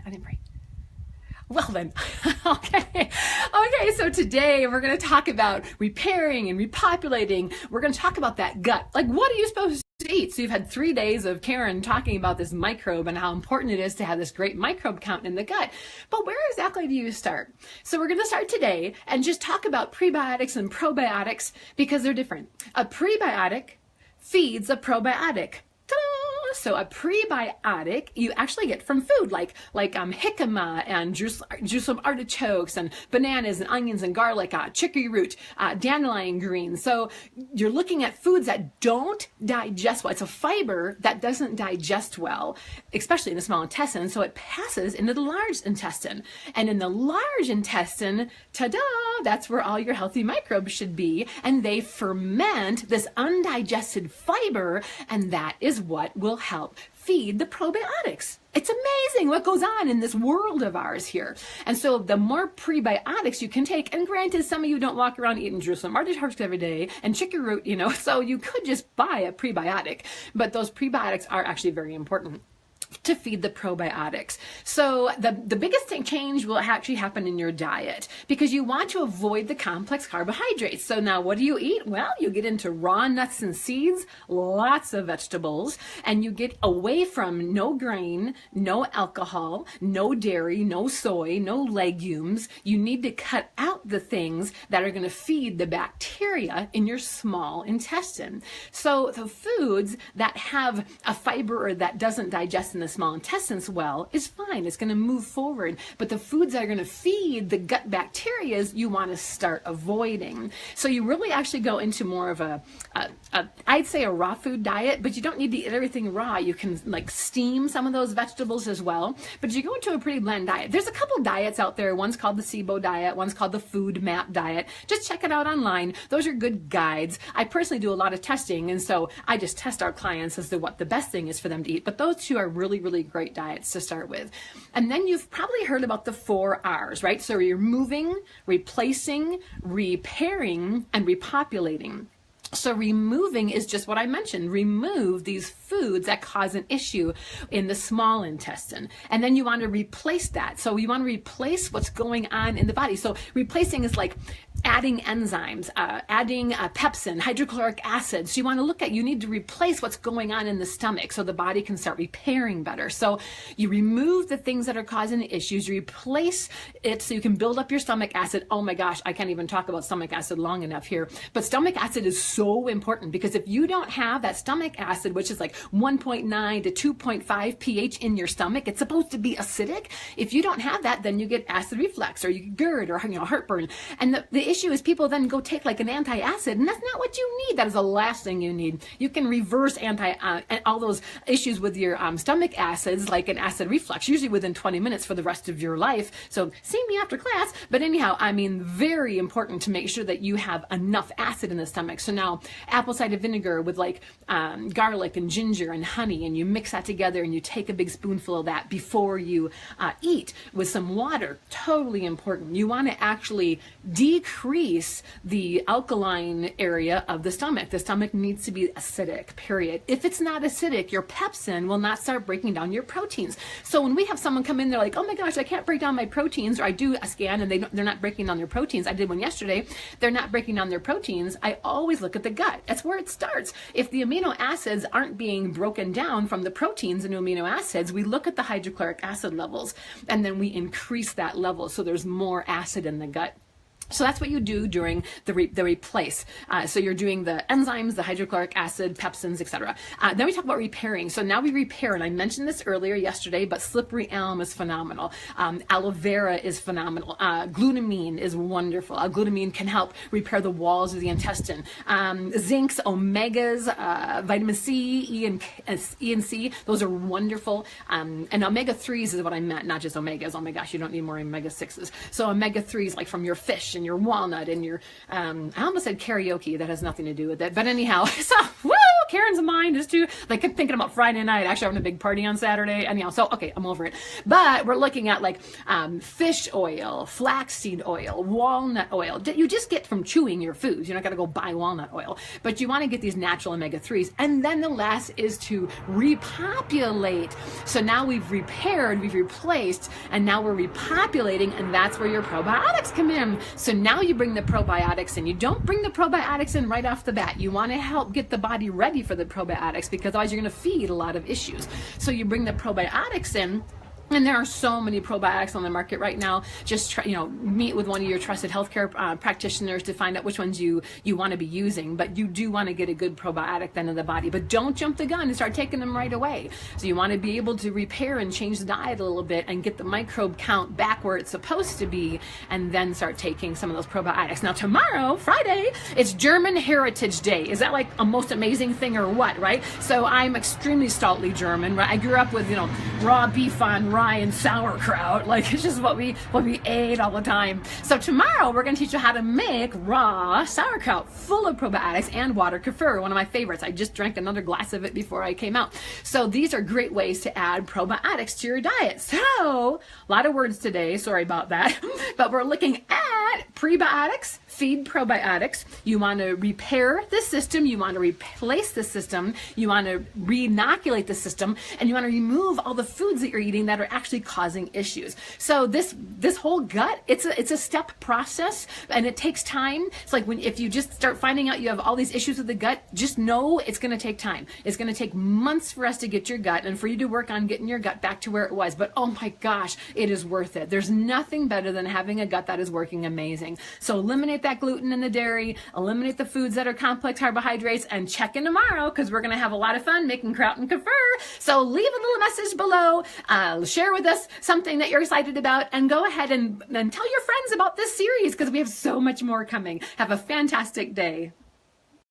I didn't pray. Well then, okay, so today we're going to talk about repairing and repopulating. We're going to talk about that gut. Like, what are you supposed to eat? So you've had 3 days of Karen talking about this microbe and how important it is to have this great microbe count in the gut. But where exactly do you start? So we're going to start today and just talk about prebiotics and probiotics because they're different. A prebiotic feeds a probiotic. Ta-da! So a prebiotic you actually get from food like jicama and Jerusalem artichokes and bananas and onions and garlic, chicory root, dandelion greens. So you're looking at foods that don't digest well. It's a fiber that doesn't digest well, especially in the small intestine. So it passes into the large intestine. And in the large intestine, ta-da, that's where all your healthy microbes should be. And they ferment this undigested fiber, and that is what will help feed the probiotics. It's amazing what goes on in this world of ours here. And so the more prebiotics you can take, and granted, some of you don't walk around eating Jerusalem artichokes every day and chicory root, so you could just buy a prebiotic, but those prebiotics are actually very important to feed the probiotics. So the biggest change will actually happen in your diet because you want to avoid the complex carbohydrates. So now what do you eat? Well, you get into raw nuts and seeds, lots of vegetables, and you get away from no grain, no alcohol, no dairy, no soy, no legumes. You need to cut out the things that are going to feed the bacteria in your small intestine. So the foods that have a fiber or that doesn't digest in the small intestines well is fine. It's going to move forward. But the foods that are going to feed the gut bacteria, you want to start avoiding. So you really actually go into more of I'd say a raw food diet, but you don't need to eat everything raw. You can like steam some of those vegetables as well. But you go into a pretty bland diet. There's a couple diets out there. One's called the SIBO diet. One's called the Food Map diet. Just check it out online. Those are good guides. I personally do a lot of testing, and so I just test our clients as to what the best thing is for them to eat. But those two are really great diets to start with. And then you've probably heard about the 4 R's, right? So you're moving, replacing, repairing, and repopulating. So removing is just what I mentioned. Remove these foods that cause an issue in the small intestine. And then you want to replace that. So you want to replace what's going on in the body. So replacing is like adding enzymes, adding pepsin, hydrochloric acid. So you need to replace what's going on in the stomach so the body can start repairing better. So you remove the things that are causing the issues, you replace it so you can build up your stomach acid. Oh my gosh, I can't even talk about stomach acid long enough here. But stomach acid is so important because if you don't have that stomach acid, which is like 1.9 to 2.5 pH in your stomach, it's supposed to be acidic. If you don't have that, then you get acid reflux or you get GERD or heartburn. And the issue is people then go take like an antacid, and that's not what you need. That is the last thing you need. You can reverse all those issues with your stomach acids, like an acid reflux, usually within 20 minutes for the rest of your life. So see me after class. But anyhow, very important to make sure that you have enough acid in the stomach. So now apple cider vinegar with like garlic and ginger and honey, and you mix that together and you take a big spoonful of that before you eat with some water. Totally important. You want to actually decrease the alkaline area of the stomach. The stomach needs to be acidic, period. If it's not acidic, your pepsin will not start breaking down your proteins. So when we have someone come in, they're like, oh my gosh, I can't break down my proteins, or I do a scan and they're not breaking down their proteins. I did one yesterday. They're not breaking down their proteins. I always look at the gut. That's where it starts. If the amino acids aren't being broken down from the proteins into amino acids, we look at the hydrochloric acid levels and then we increase that level so there's more acid in the gut. So that's what you do during the replace. So you're doing the enzymes, the hydrochloric acid, pepsins, etc. Then we talk about repairing. So now we repair, and I mentioned this earlier yesterday, but slippery elm is phenomenal. Aloe vera is phenomenal. Glutamine is wonderful. Glutamine can help repair the walls of the intestine. Zincs, omegas, vitamin C, E and C, those are wonderful. And omega-3s is what I meant, not just omegas. Oh my gosh, you don't need more omega-6s. So omega-3s, like from your fish and your walnut and your, I almost said karaoke. That has nothing to do with it. But anyhow, so, woo! Karen's mind is too, like thinking about Friday night, actually having a big party on Saturday. Anyhow, so, okay, I'm over it. But we're looking at like fish oil, flaxseed oil, walnut oil. You just get from chewing your foods. You're not going to go buy walnut oil, but you want to get these natural omega-3s. And then the last is to repopulate. So now we've repaired, we've replaced, and now we're repopulating, and that's where your probiotics come in. So now you bring the probiotics in. You don't bring the probiotics in right off the bat. You want to help get the body ready for the probiotics, because otherwise you're going to feed a lot of issues. So you bring the probiotics in. And there are so many probiotics on the market right now. Just try, meet with one of your trusted healthcare practitioners to find out which ones you want to be using. But you do want to get a good probiotic then in the body. But don't jump the gun and start taking them right away. So you want to be able to repair and change the diet a little bit and get the microbe count back where it's supposed to be, and then start taking some of those probiotics. Now tomorrow, Friday, it's German Heritage Day. Is that like a most amazing thing or what, right? So I'm extremely stoutly German, right? I grew up with, raw beef on rye and sauerkraut. Like, it's just what we ate all the time. So tomorrow we're going to teach you how to make raw sauerkraut full of probiotics and water kefir, one of my favorites. I just drank another glass of it before I came out. So these are great ways to add probiotics to your diet. So a lot of words today, sorry about that, but we're looking at prebiotics, feed probiotics. You want to repair the system, you want to replace the system, you want to re-inoculate the system, and you want to remove all the foods that you're eating that are actually causing issues. So this whole gut, it's a step process, and it takes time. It's like if you just start finding out you have all these issues with the gut, just know it's going to take time. It's going to take months for us to get your gut and for you to work on getting your gut back to where it was. But oh my gosh, it is worth it. There's nothing better than having a gut that is working amazing. So eliminate that gluten and the dairy, eliminate the foods that are complex carbohydrates, and check in tomorrow, because we're going to have a lot of fun making kraut and kefir. So leave a little message below. Share with us something that you're excited about, and go ahead and tell your friends about this series, because we have so much more coming. Have a fantastic day.